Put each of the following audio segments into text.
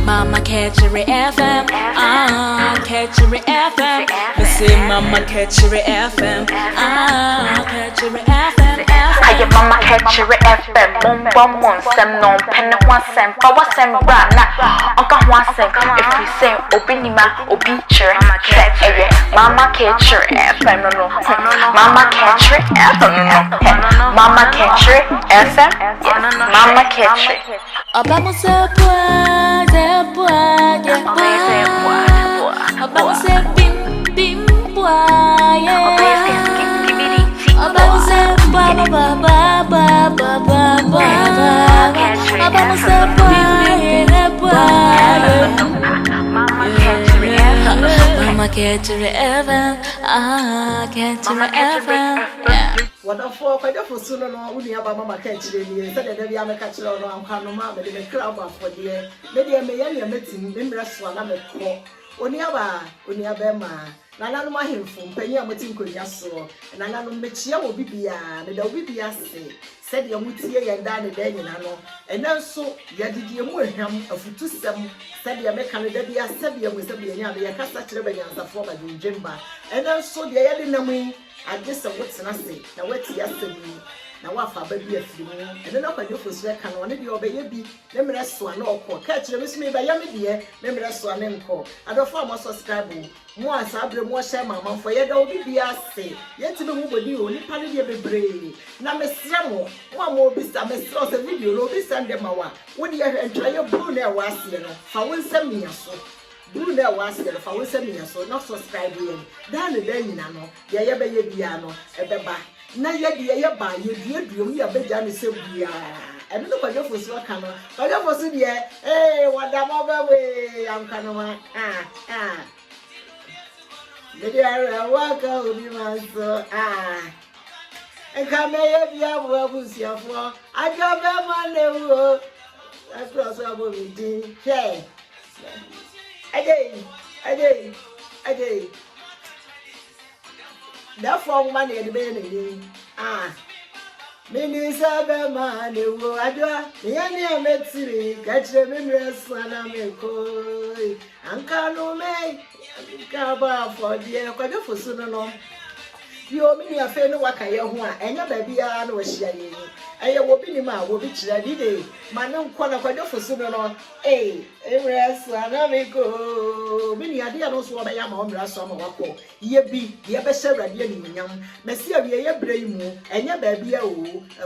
Mama catch your FM, catch your FM. Me say Mama catch your FM, catch your FM. Aye, mama catch your FM. Mon sem non pen one sem. Power sem brana. Onka one sem. If we say obinima obiture. Mama catch your FM. No. Mama catch your FM. No. Mama catch your FM. Yes. Mama catch your. Obama say boy, Obama say bim boy, Obama say ba. Obama say boy. Mama catch your FM, catch your FM. Wonderful, quite a sooner no only about Mama catch the said that we are a catcher on Hanoma, but in a crowd for dear. Maybe I may have met him, then rest one I'm a call. Oniaba, Oniabema, Nana Mahim from Penny Amatin Yaso, and Nana Mechia will be beyond, and there will be a say, said your mutia and Danny Daniano, and also Yadi William of Futusam, said the American Debia Sabia with the Casta Rebellions of former Jimba, and also the Yadinami. I guess what's nasty. Now, what's yesterday? Now, what for baby a few, and then up on your first can only be baby. Let me rest one or call. Catch the miss me by Yammy dear. Let me rest one name call. I don't form a subscribe. More sabre, more share my mom for your dog be a say. Yet to the move you, only party be brave. Now, Miss Ramo, one more beast, I may start a video, no be send them our. Would you enjoy your blue nail was, you know? For one send me a so. Do that was there for one semi so not subscribe in. Down the day, no, the Yabe Biano, a beba. Now, yet the Yaba, you dear dream, you are better so dear. And look at your first work, but your first dear, eh, what the mother way, I'm Canoma. The dear worker will be my so, and come here, be a wobbles your for. I got them on the road. That's what I will be. Hey. Again. Therefore, money at the beginning. Many sabe man, you go adwa. Yanya metsiri, catch the memories when I'm a coy. Anka no me, Kaba for dear, quite for sooner no. You mean a fair no waka one, and your baby are no shiny. I will be ma will be chilly. Manon Kwana quite for sooner no. Eh, rest, and I go. Many idea no swab I am on the summer wako. Ye be, ye better radiating young. Messia be a brave moo, and your baby a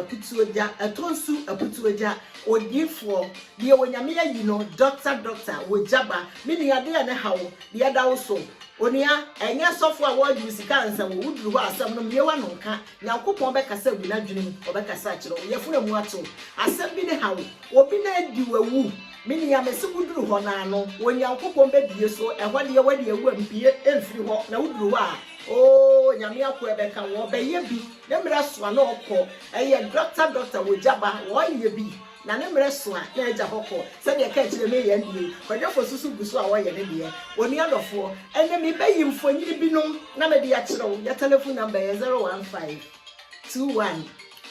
put to a jar, a tonsu, a put to a jar, or give for. Dear when you know, doctor, with jabba, many idea and how, the other also. Onia, and your software word you see and some would do some no mere one can. Now, coupon back a cell with a dream or back a satchel, your full of water. I said, be the how, open a do a woo. Many are so good to Honano, when your coupon baby so, and when you're ready, you won't be every walk now do I. Oh, Yamia Quebec and walk by ye be, then that's one or call. A doctor with jabba, why you be. Na ne mreswa na eja hoko se de ka kire me yan die kwadafo susu gusu a waye ne die woni adofo ene me bayim fonyiri binom na me de ya kire wo ya telephone number 015 21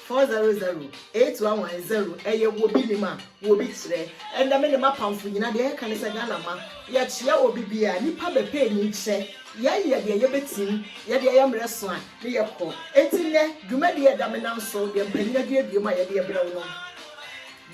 400 8110 eye wo bi ni ma wo bi kire ene me ne mapamfo nyina de ka ne se Ghana ma ya chia obi bia nipa be pe ni kire ya de ye betim ya de ya mreswa ne ye ko etine dwuma de da me nan so de mpanyina de abioma ya de ye bra wo no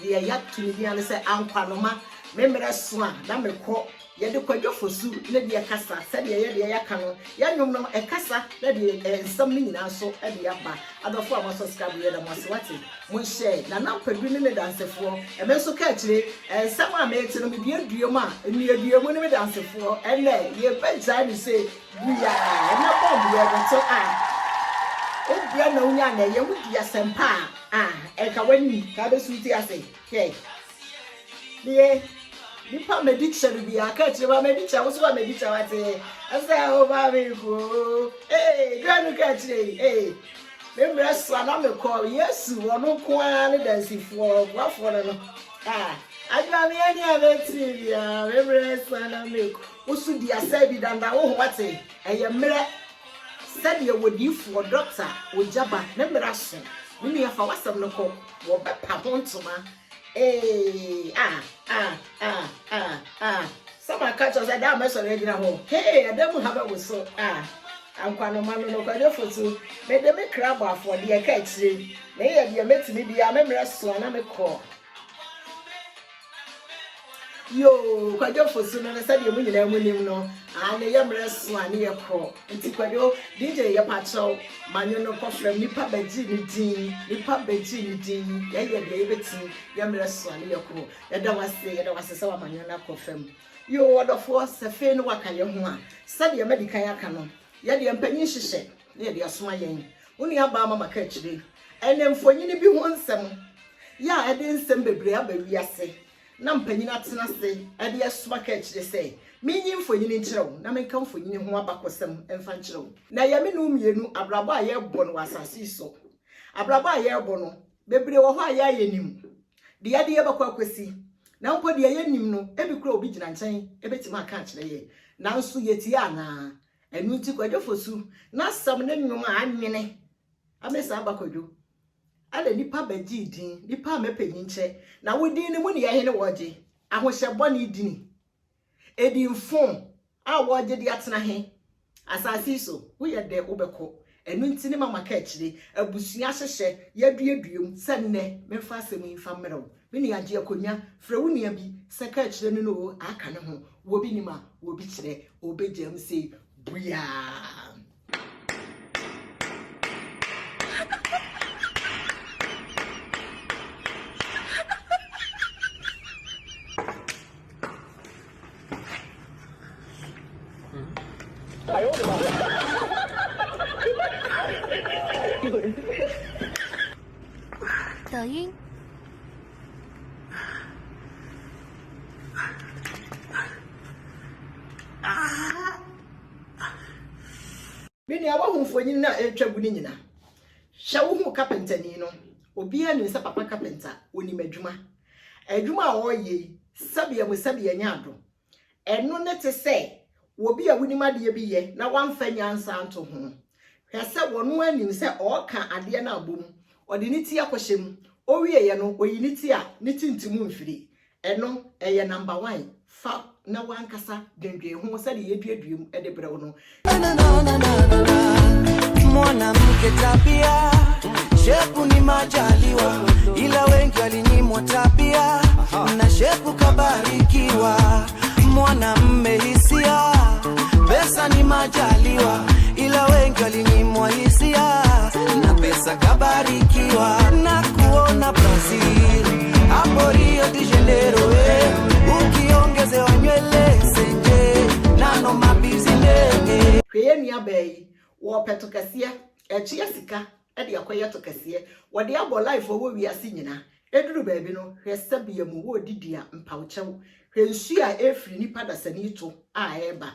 dear yak to me and say, Anquanoma, remember swan, number call, yet the quadruple suit, lady a cassa, said the yakano, yanum a cassa, lady and some mean also at the upper, other former subscriber, the Moswati, Moshe, Nana Pedrin dance for, and Meso Catchy, and someone made to me dear Dioma, and near dear women dance for, and then ye bedtime say, we are not bomb, we are so oh, dear no yana, you would be a sempa. When Cabby Sweetie, I say, hey, dear, you put my dictionary be a catch of my dictionary. What's what my dictionary I say? I say, oh, baby, hey, grand catch, hey, remember, I'm a call, yes, one no quan dancing for what for them. I got me any other TV, remember, I'm a what's the assembly than that? Oh, what's it? And your mirror said you would you for doctor with Jabba, remember us. Mimi afa wasam no ko wo bepa hontoma Some catch us at that mess already now. Hey, I don't have it so. I'm quite no man no quite for so. May they make crab for the catch. May you met me be a member so and I'm a call. Yo, quite for soon and I said you win him no. And the young one near call. And Tiquado, DJ your patrol, Manuno Coffre, Nipa Bejini, Nipa Bejini, Yaya Davidson, young one near call. That was say there was a saw Manuana Coffem. You order for Safin Waka Yahua, study a medical canon. Yet the empanishing, near the smiling. Only a bama catch day. And then for you be one some. Ya, I didn't send baby, I say. Nam penina say, I dear smacketch they say. Meaning for you in chill, na me come for you in one back with some infant chill. Na yaminum yenu, abraba ye bon was a so. Abraba ye bono, baby or why ye nim. The idea of a quaquacy. Now put the yenim no, every crow be and chain, a bit my catch the ye. Now su yetiana, and we took a for su, not some name no man. I miss Abacodu. Ale nipa beji din nipa mepenyinche na wodi ni mu ne ye woje ahohyebɔ ne dini edi mfon a woje de atena he asasi so wo ye de wobɛkɔ enu ntini mama ka akire abusua hyehye yaduaduam senne memfa asɛm mfa mmerɛw me ne agye akonya frɛ wo nea bi sɛ ka akire no aka ne ho wo bi nima wo bi kire obejam sei buya抖音。Mini abahu mfonyin na etwabu ni nyina. Hya wo hu carpentani no. Obi anu se papa carpenter onim adwuma. Adwuma a oye sabia mu sabia nyaado. Eno ne te se obi a wonim ade bi ye na wamfa nyansa anto ho. Hwɛ sɛ wono anim sɛ ɔka ade na abom. Ode ni ti akohyem. Owie ye no oyi ni ti a ni tintimu mfiri. Eno eye number 1 fa na wankasa dendwe ho sɛ de yeduaduam de brew no. Mwana mke tabia shepu ni majaliwa ila wengi walinyimwa tabia na shepu kabarikiwa. Mwana mmehisia pesa ni majaliwa ila wengi walinyimwa hisia na pesa kabarikiwa. Na kuona Brazil hapo Rio de Janeiro ukiongezewa nywele senje nano mabizi ndege Hweyeni abai wo petokasia echia sika e de akoye tokasia wo de abo life wo wiase nyina eduru baabi no hwesa bia mu wo didia mpawchew hwensu a efri nipa dasani to a eba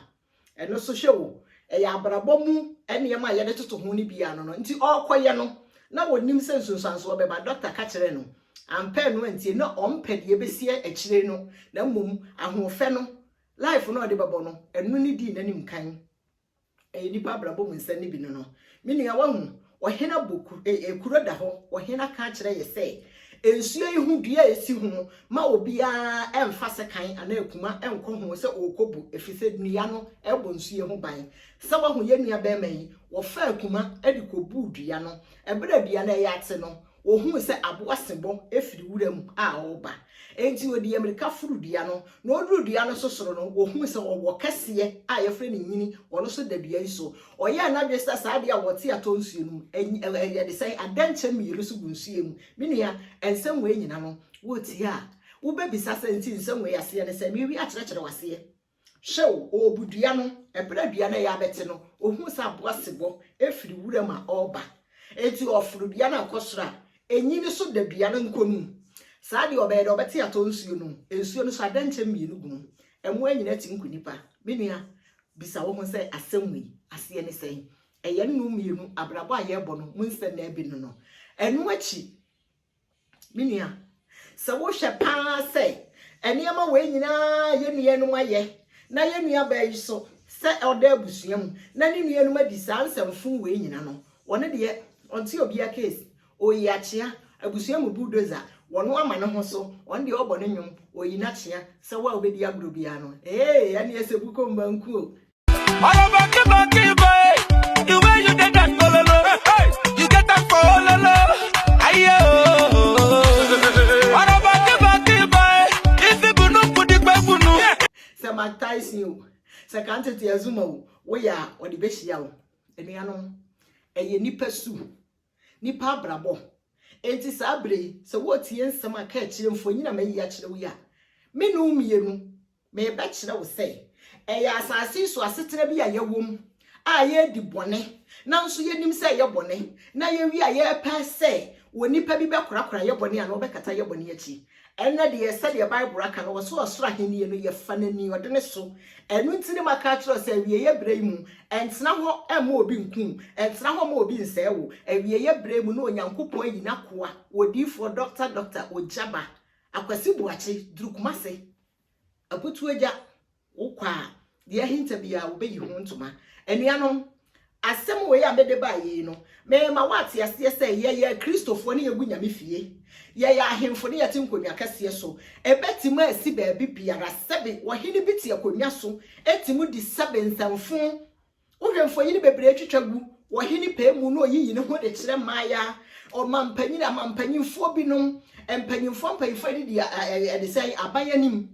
eno so hwewo ya abrabọ mu eniyama ye de toto ho ni bia no nti okoye no na wonim sensunsanso obeba doctor ka kire no ampe no nti na ompede ye besie akire no na mmom ahofe no life no de babo no enu ni di nanim kan nipa abrabọ mu nsa ni bi no mini ya wahu ohena boku ekuro da ho ohena ka kire ye se ensuo yi hu dua esi hu ma obia emfa se kan ana ekuma enko hu se okobu efise dua no ebo nsuo hu ban se wahu ye nua be mai wo fa ekuma edikobu dua no ebere dua na ya ate no wo hu se abo asebo efiri wuram a oba enti odi America furu dua no na oduru dua no sosoro no wo hu se wo kase a yefre ne nyini wono so da dua yi so oya na dwe sa de a wote ato nsuo mu ye de sai adanche miru so gunsuo mu minia ensem we nyina no woti a wo bebisa senti nsem we ase ne se mi wi akyerɛkyerɛ wase hyew obudua no ebra dua na ya bete no ohun se abo asebo efiri wuram a oba enti ofuru dua na akosora enyini so da dua no nkonu saadi obede obeti ato nsuo no ensuo no so adanche mienu gu emu anyina ti nkunipa minia bisa wo ho se asemwe ase ne sei eye nnu mienu abrabo aye bo no munse na ebi no enu achi minia se wo hwe pa se eniema we nyina ye nuenu aye na ye nua ba yi so se oda abusuam na ne nuenu adi sa ansamfun we nyina no wone de onti obi a case oyi achia abusua mu bulldozer wono ama ne ho so on de obo ne nwom oyina chia se wa obedi agro bia no ane esebuko mbanku o all about the monkey boy the way you get that gololo you get that gololo ayo all about the monkey boy if you no put the babunu se mataisi o se kantete azuma wo ya odi behia wo enuanom eye nipa su nipa brabo enti sabre se wo tie nsem aka akire mfonyi na mayi akire wo ya me no mienu me be kire wo se eye asase so asetena bi ayewom a ye di bone na nso ye nim se ye bone na ye wi aye pa se wo nipa bi be korakora ye bone ana obekata ye bone achi ena de ye se de bible aka no so osoro ahenie no ye fa nani ode ne so enu ntini maka tro se wie ye brɛ mu entena ho ema obi nkum entena ho ma obi nsewo wie ye brɛ mu no onyankopon ayi na koa odifo doctor ojaba akwasi buachi durukumase aputu agya wokwa de hinta bia wo beyi ho ntoma enuanom asem we ya mede ba yi no me ma wate ase se ye kristofo ne yegu nyame fie ye ya ahemfo ne yete nkonwa kase so ebetima asi ba bi biara sebe wo hene biti akonwa so etimu di sebe nsamfo wohwemfo yi ne bebre atwitwagu wo hene pa mu no yiyi ne ho de kire maaya o mampanyinfo binom empanyinfo di de say abanyanim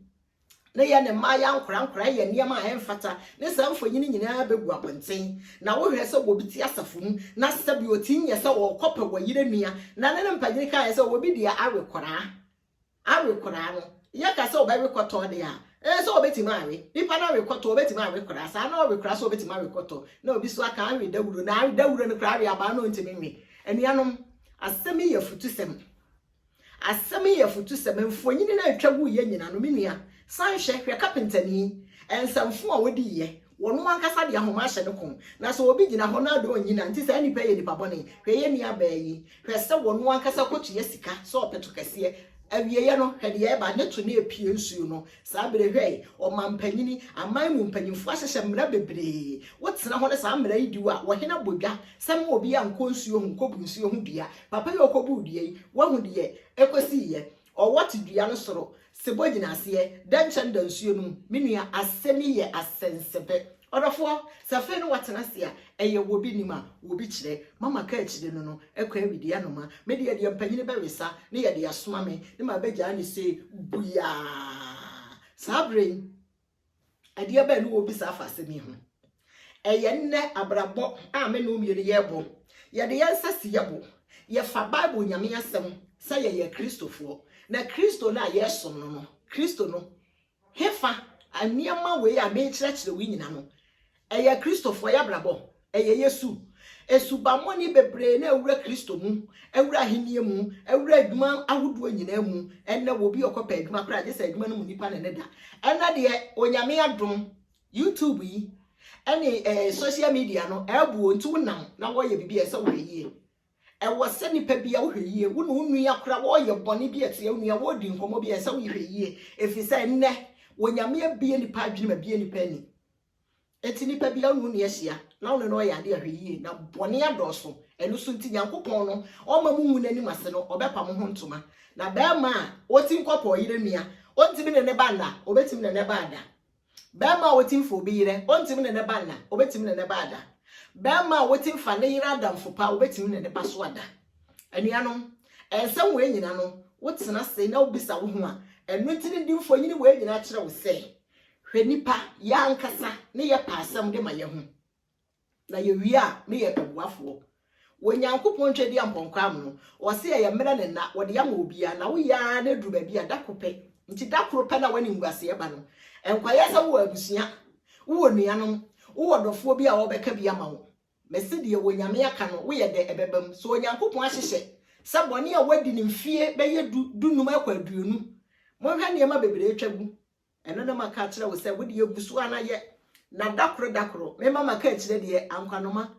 na ya ne maaya nkora ye niam a emfata ne samfo nyini nyina begu abonten na wo hwe se wobiti asafo mu na sabi otinye se wo kope wo yire nua na ne mpanyini kan se wo bi dia awekora no ye ka se wo ba wekoto de a se obeti ma awe nipa na wekoto obeti ma awekora sa na awekora so obeti ma wekoto na obi so aka awe dawuro na awe dawuro no kra awe aba no ntimi enuanom asemi ye futusem mfonyini na atwagu ye nyina no menua sanhwe hwe kapentani ensamfo a wodi ye wono ankasa de ahoma hye ne kon na so obi gina ho na do onyina nti sa nipa ye nipa bone hwe ye nua baayi hwe se wono ankasa kotu ye sika so opeto kase awie ye no hwe de ye ba ne to na epie nsuo no sa bere hwe o mampanyini aman mu mpanyimfo ahyehye mra bebre wotena ho ne sa mra yidiwa wo hena bodwa sam obi anko nsuo hu kobu nsuo hu bia papa ye okobu die wo hu de ekosi ye o wati dua no soro sebo gina ase danchen dansuo no menua asemi ye asensebe odofo safe no watena se a eye wobi nima wobi kire mama ka kire no ekwa bidia no ma me de de mpanyine bewesa ne ye de asoma me ne ma begya ne se buya sabre ade ba no wobi sa afasemi ho eye nne abrabo a me no miere ye bo ye de yansa si ye bo ye fa bible nyame asem sa ye kristofo na kristo na yesom no kristo no hefa aniama we ya me kyerɛkyerɛ we nyina no eye kristofo ya brabo eye yesu esubamoni bebre na ewura kristo mu ewura henie mu ewura adwuma ahodo nyina mu enne wo bi okopa adwuma kra je se adwuma no mu nipa ne da enna de onyame adom youtube yi ene social media no ebu ontu nam na wo ye bibia se wo yie ewo se nipa bia wo hweyie wo no nua kra wo ye bone bia te nua wo di nkomo bia se wo hweyie efisa nne wonyame abie nipa adwene ma bie nipa ni eti nipa bia wo nua hia na wo no ya de hweyie na bone adoso enu so nti nyankopon no o ma mu nani mase no obepa mo ho ntoma na ba ma oti nkopo yire nua ontimi ne ba na obetimi ne ba ada ba ma oti mfo bi yire ontimi ne ba na obetimi ne ba ada Bema wetin fa ne yira damfo pa obetimi ne ba so ada anuanom ensem we nyina no wotena se na obisa wo ho a enu ntini di mfonyini we nyina kire wo se hwe nipa ya ankasa ne ye pa asem de ma ye ho na ye wi a ne ye pebuafo wonyankopon twedi amponko am no wo se ye mera ne na wo de ya ma obia na wo ya na duru ba bia dakope nti dakoro pe na wani ngwase ye ba no enkwaye se wo abusua wo nuanom wo dofo bi a wo beka bia ma wo mesi de wonyame aka no wo ye de ebebam so onyankopon ahyehye sabone a wadi ne mfie be ye dunum akwa aduonu mo hwa ne ma bebre atwagu eno na maka kire wo se wo de egusu ana ye na dakoro me mama ka kire de ankwanoma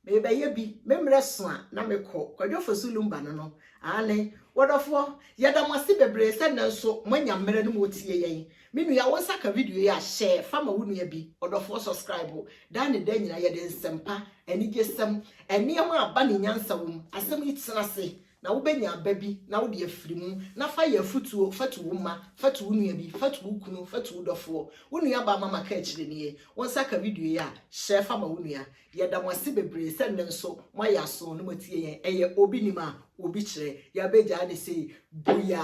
me be ye bi me mre so a na me kọ kwadwofo sulumba no ane wodofo yedamase bebre se na so manya mre no motie yen minu ya won saka video ya share fama wunu ya bi odofo subscribe dan ne dan nyina ye de nsempa ani gesem eniam aba ne nyansa wum asem itena se na wo benya babi na wo de afiri mu na fa ye futuo fatu ma fatu nua bi fatu kunu fatu dofo wo nua ba mama ka akire ne ye won saka video ya share fa ma wo nua ye da mo se bebre se ne nso mo ya so no matie yen eye obi nima obi kire ya beja ne sei boya